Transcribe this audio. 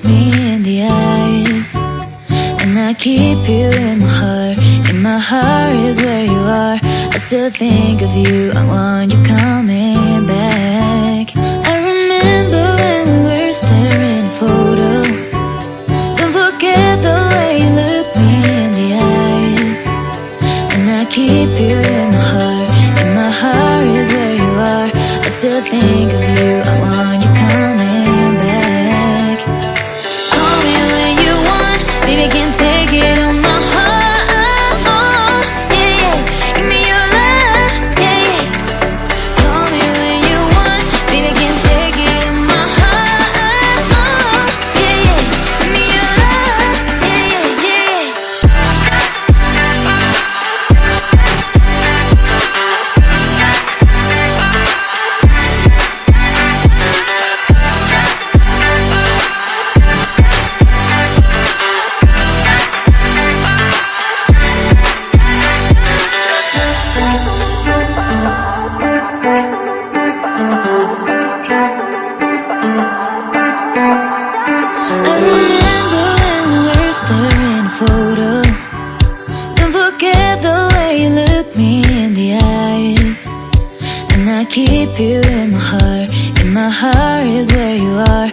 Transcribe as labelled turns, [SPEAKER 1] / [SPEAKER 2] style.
[SPEAKER 1] look me in the eyes, and I keep you in my heart. In my heart is where you are. I still think of you, I want you coming back. I remember when we were staring at a photo. Don't forget the way you look me in the eyes, and I keep you in my heart. In my heart is where you are. I still think of you, I want you coming back. Call me when you want, baby, I can take it on my heart. Yeah, yeah, give me your love, yeah, yeah. Call me when you want, baby, I can take it on my heart. Yeah, yeah, give me your love, yeah, yeah, yeah. I remember when we were staring at a photo. Don't forget the way you look me in the eyes, and I keep you in my heart. In my heart is where you are.